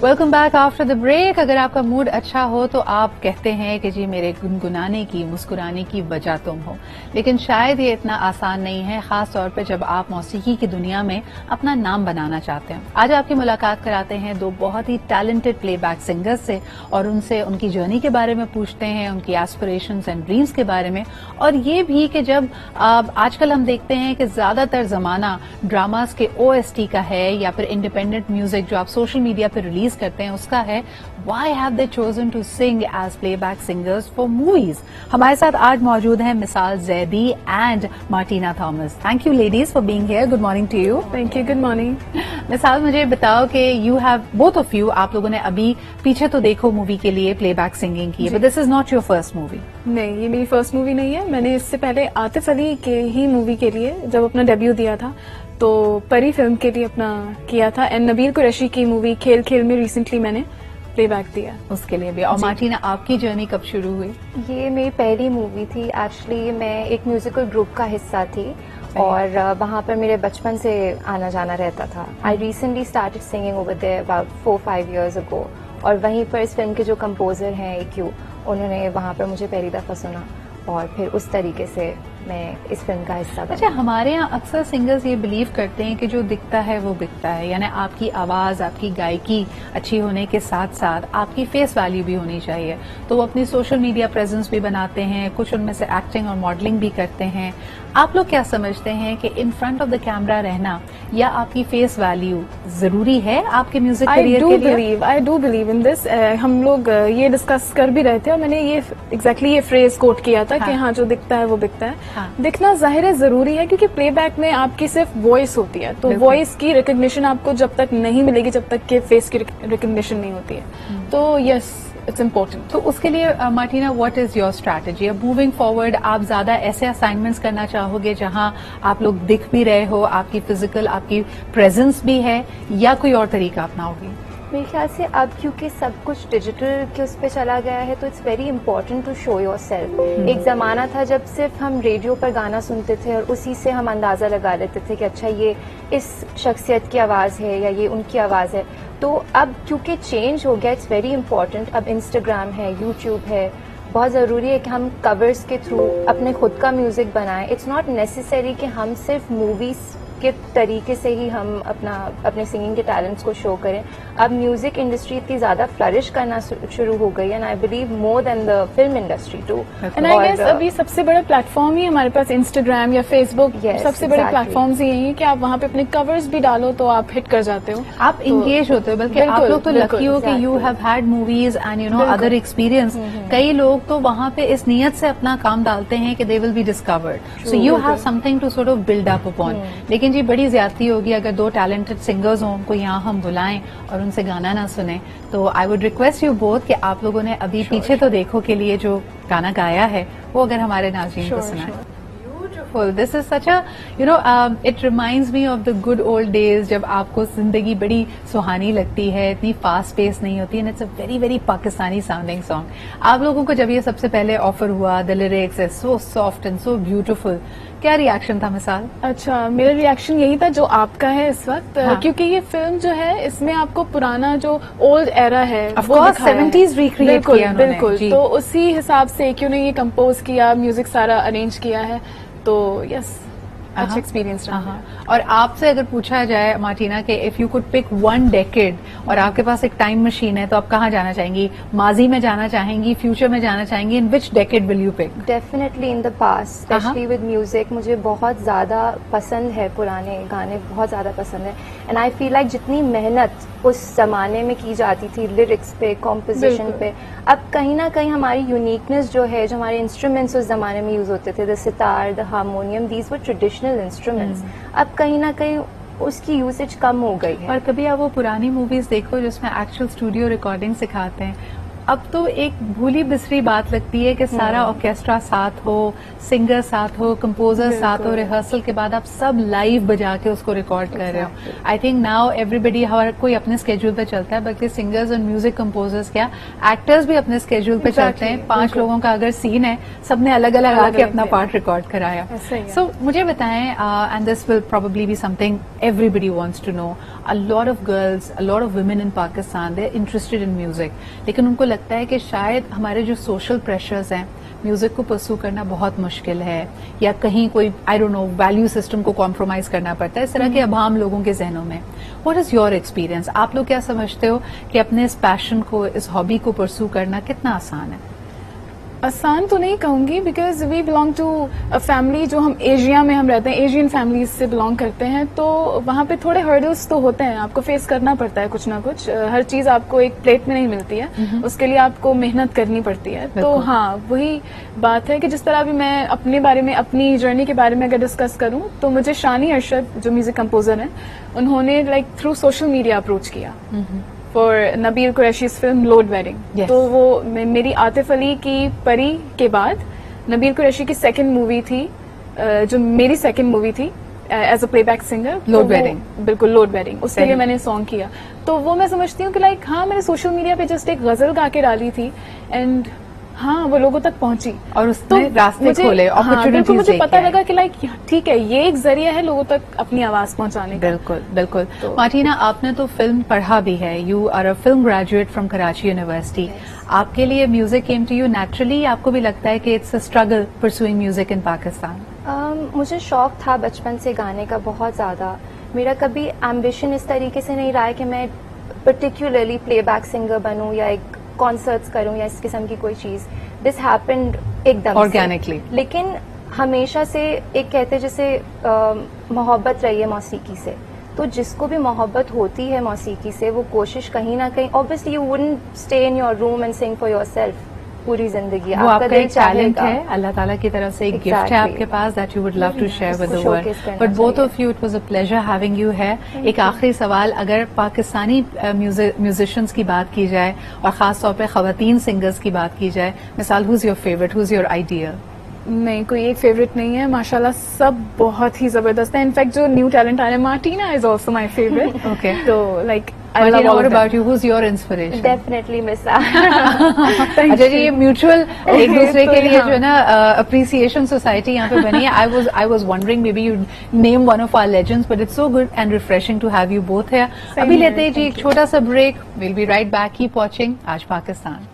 Welcome back after the break. अगर आपका mood अच्छा हो तो आप कहते हैं कि जी मेरे गुनगुनाने की मुस्कुराने की वजह तुम हो, लेकिन शायद ये इतना आसान नहीं है, खास तौर पे जब आप मौसीकी की दुनिया में अपना नाम बनाना चाहते हैं। आज आपकी मुलाकात कराते हैं दो बहुत ही टैलेंटेड प्लेबैक सिंगर्स से और उनसे उनकी जर्नी के बारे में पूछते हैं, उनकी एस्पिरेशंस एंड ड्रीम्स के बारे में, और ये भी कि जब आजकल हम देखते हैं कि ज्यादातर जमाना ड्रामास के OST का है या फिर इंडिपेंडेंट म्यूजिक जो आप सोशल मीडिया पर रिलीज करते हैं उसका है, Why have they chosen to sing as playback singers for movies? हमारे साथ आज मौजूद हैं Misal Zaidi and Martina Thomas. Thank you ladies for being here. Good morning to you. Thank you. Good morning. Misal, मुझे बताओ कि you have both of you, आप लोगों ने अभी पीछे तो देखो मूवी के लिए प्लेबैक सिंगिंग की है, but this is not your first movie. नहीं, ये मेरी फर्स्ट मूवी नहीं है। मैंने इससे पहले आतिफ अली के ही मूवी के लिए जब अपना डेब्यू दिया था तो परी फिल्म के लिए अपना किया था, एंड नबील कुरैशी की मूवी खेल खेल में रिसेंटली मैंने प्लेबैक दिया, उसके लिए भी। और मार्टिना, आपकी जर्नी कब शुरू हुई? ये मेरी पहली मूवी थी। एक्चुअली मैं एक म्यूजिकल ग्रुप का हिस्सा थी और वहाँ पर मेरे बचपन से आना जाना रहता था। I recently started singing over there about 4-5 years ago, और वहीं पर इस फिल्म के जो कंपोजर हैं AQ, उन्होंने वहाँ पर मुझे पहली दफा सुना और फिर उस तरीके से मैं इस फिल्म का हिस्सा बनी। अच्छा, हमारे यहाँ अक्सर सिंगर्स ये बिलीव करते हैं कि जो दिखता है वो बिकता है, यानी आपकी आवाज, आपकी गायकी अच्छी होने के साथ साथ आपकी फेस वैल्यू भी होनी चाहिए। तो वो अपनी सोशल मीडिया प्रेजेंस भी बनाते हैं, कुछ उनमें से एक्टिंग और मॉडलिंग भी करते हैं। आप लोग क्या समझते हैं कि in front of the camera रहना या आपकी फेस वैल्यू जरूरी है आपके म्यूजिक करियर के लिए? I do believe in this. हम लोग ये डिस्कस कर भी रहे थे और मैंने ये एग्जैक्टली ये फ्रेज कोट किया था कि हाँ, जो दिखता है वो बिकता है। हाँ। दिखना जाहिर है जरूरी है, क्योंकि प्लेबैक में आपकी सिर्फ वॉइस होती है, तो वॉइस की रिकग्निशन आपको जब तक नहीं मिलेगी जब तक कि फेस की रिकग्निशन नहीं होती है। तो यस, इट्स इम्पोर्टेंट। तो उसके लिए Martina, what is your strategy? अब मूविंग फॉरवर्ड आप ज्यादा ऐसे असाइनमेंट्स करना चाहोगे जहां आप लोग दिख भी रहे हो, आपकी फिजिकल, आपकी प्रेजेंस भी है, या कोई और तरीका अपनाओगे? मेरे ख्याल से अब क्योंकि सब कुछ डिजिटल के उस पर चला गया है तो it's very important to show yourself. एक जमाना था जब सिर्फ हम रेडियो पर गाना सुनते थे और उसी से हम अंदाजा लगा लेते थे कि अच्छा ये इस शख्सियत की आवाज है या ये उनकी आवाज है। तो अब क्योंकि चेंज हो गया, इट्स वेरी इंपॉर्टेंट। अब इंस्टाग्राम है, यूट्यूब है, बहुत ज़रूरी है कि हम कवर्स के थ्रू अपने खुद का म्यूजिक बनाएं। इट्स नॉट नेसेसरी कि हम सिर्फ मूवीज के तरीके से ही हम अपने सिंगिंग के टैलेंट्स को शो करें। अब म्यूजिक इंडस्ट्री इतनी ज्यादा फ्लरिश करना शुरू हो गई, and I believe more than the film industry too. And I guess अभी सबसे बड़ा प्लेटफॉर्म ही हमारे पास इंस्टाग्राम या फेसबुक, सबसे बड़े प्लेटफॉर्म्स ही यही है कि आप वहाँ पे अपने कवर्स भी डालो तो आप हिट कर जाते हो, आप इंगेज होते हो। बल्कि आप लोग तो लकी हो कि you have had movies and you know other experience. कई लोग तो वहाँ पे इस नियत से अपना काम डालते हैं कि they will be discovered, so you have something to sort of build up upon. लेकिन जी बड़ी ज्यादती होगी अगर दो टैलेंटेड सिंगर्स हों, उनको यहाँ हम बुलाएं और उनसे गाना ना सुने। तो I would request you both कि आप लोगों ने अभी पीछे तो देखो के लिए जो गाना गाया है वो अगर हमारे नाज़रीन को सुनाएं। This is such a, you know, it reminds me of the good old days जब आपको जिंदगी बड़ी सुहानी लगती है, इतनी फास्ट पेस नहीं होती, and it's a very very Pakistani sounding song। आप लोगों को जब ये सबसे पहले ऑफर हुआ, the lyrics is so soft and so beautiful, क्या रिएक्शन था मिसाल? अच्छा, मेरा रिएक्शन यही था जो आपका है इस वक्त। हाँ। क्योंकि ये फिल्म जो है इसमें आपको पुराना जो ओल्ड एरा है वो 70s रिक्रिएट किया। बिल्कुल, तो उसी हिसाब से क्यों नहीं ये कंपोज किया, म्यूजिक सारा अरेंज किया है, तो यस, अच्छा एक्सपीरियंस रहा। और आपसे अगर पूछा जाए मार्टिना कि if you could pick one decade और आपके पास एक टाइम मशीन है तो आप कहाँ जाना चाहेंगी? माजी में जाना चाहेंगी, फ्यूचर में जाना चाहेंगी? In which decade will you pick? Definitely in the past, specially with music. मुझे बहुत ज्यादा पसंद है, पुराने गाने बहुत ज्यादा पसंद है, एंड आई फील लाइक जितनी मेहनत उस जमाने में की जाती थी लिरिक्स पे, कॉम्पोजिशन पे, अब कहीं ना कहीं हमारी यूनिकनेस जो है, जो हमारे इंस्ट्रूमेंट्स उस जमाने में यूज होते थे, the sitar, the harmonium, these were traditional instruments, अब कहीं ना कहीं उसकी यूसेज कम हो गई है। और कभी आप वो पुरानी मूवीज देखो जिसमें एक्चुअल स्टूडियो रिकॉर्डिंग सिखाते हैं, अब तो एक भूली बिसरी बात लगती है कि सारा ऑर्केस्ट्रा साथ हो, सिंगर साथ हो, कंपोजर साथ हो, रिहर्सल के बाद आप सब लाइव बजा के उसको रिकॉर्ड कर रहे हो। आई थिंक नाउ एवरीबडी, हर कोई अपने स्केड्यूल पे चलता है, बल्कि सिंगर्स और म्यूजिक कंपोजर्स क्या एक्टर्स भी अपने स्केड्यूल पे चलते हैं। 5 लोगों का अगर सीन है, सबने अलग अलग आके अपना पार्ट रिकॉर्ड कराया। सो मुझे बताएं, and this will probably be something everybody wants to know, a lot of girls, a lot of women in Pakistan, they're interested in music, लेकिन उनको लगता है कि शायद हमारे जो सोशल प्रेशर्स हैं, म्यूजिक को परस्यू करना बहुत मुश्किल है, या कहीं कोई I don't know value system को कॉम्प्रोमाइज करना पड़ता है, इस तरह के अभाम लोगों के जहनों में। What is your experience? आप लोग क्या समझते हो कि अपने इस पैशन को, इस हॉबी को परस्यू करना कितना आसान है? आसान तो नहीं कहूंगी, because we belong to a family, जो हम एशिया में हम रहते हैं, एशियन फैमिलीज से बिलोंग करते हैं, तो वहाँ पे थोड़े हर्डल्स तो होते हैं, आपको फेस करना पड़ता है कुछ ना कुछ। हर चीज आपको एक प्लेट में नहीं मिलती है, उसके लिए आपको मेहनत करनी पड़ती है। तो हाँ, वही बात है कि जिस तरह भी मैं अपने बारे में, अपनी जर्नी के बारे में अगर डिस्कस करूं, तो मुझे शानी अरशद जो म्यूजिक कंपोजर हैं, उन्होंने like through social media approach किया फॉर नबील कुरैशी's फिल्म लोड वेडिंग। तो वो मेरी आतिफ अली की परी के बाद नबील कुरैशी की सेकंड मूवी थी, जो मेरी सेकंड मूवी थी as a playback singer, Load Wedding. बिल्कुल, लोड वेडिंग, उसके लिए मैंने सॉन्ग किया। तो वो मैं समझती हूँ कि लाइक हाँ, मैंने सोशल मीडिया पे जस्ट एक गजल गा के डाली थी, एंड हाँ, वो लोगों तक पहुंची और उसने रास्ते खोले, अपॉर्चुनिटीज। तो मुझे पता लगा कि लाइक ठीक है, ये एक जरिया है लोगों तक अपनी आवाज पहुंचाने का। बिल्कुल बिल्कुल। मार्टिना, आपने तो फिल्म पढ़ा भी है, you are a film graduate from Karachi university. आपके लिए music came to you naturally? आपको भी लगता है कि it's a struggle pursuing music in Pakistan? मुझे शौक था बचपन से गाने का बहुत ज्यादा। मेरा कभी एम्बिशन इस तरीके से नहीं रहा है कि मैं पर्टिकुलरली प्लेबैक सिंगर बनूं या एक कॉन्सर्ट्स करूं या इस किस्म की कोई चीज। दिस हैपेंड एकदम ऑर्गेनिकली। लेकिन हमेशा से एक कहते जैसे मोहब्बत रही है मौसीकी से, तो जिसको भी मोहब्बत होती है मौसीकी से, वो कोशिश कहीं ना कहीं, obviously you wouldn't stay in your room and sing for yourself पूरी जिंदगी। वो आपका एक टैलेंट है, अल्लाह ताला की तरफ से एक गिफ्ट है आपके पास, that you would love to share with the world. But both of you, it was a pleasure having you है। एक आखिरी सवाल, अगर पाकिस्तानी म्यूजिशियंस की बात की जाए और खास तौर पे खवातीन सिंगर्स की बात की जाए, मिसाल who is your favourite, who is your ideal? नहीं, कोई एक फेवरेट नहीं है, माशाल्लाह सब बहुत ही जबरदस्त है। इनफैक्ट जो न्यू टैलेंट आ रहा है, Martina is also my favourite. Okay, तो like I love all about you. Who's your inspiration? Definitely Misa. अच्छा जी, ये म्यूचुअल एक दूसरे के लिए जो है ना अप्रिसिएशन सोसाइटी यहाँ पे बनी है। I was wondering maybe you name one of our legends, but it's so good and refreshing to have you both here. अभी लेते हैं जी एक छोटा सा break. We'll be right back. Keep watching आज पाकिस्तान.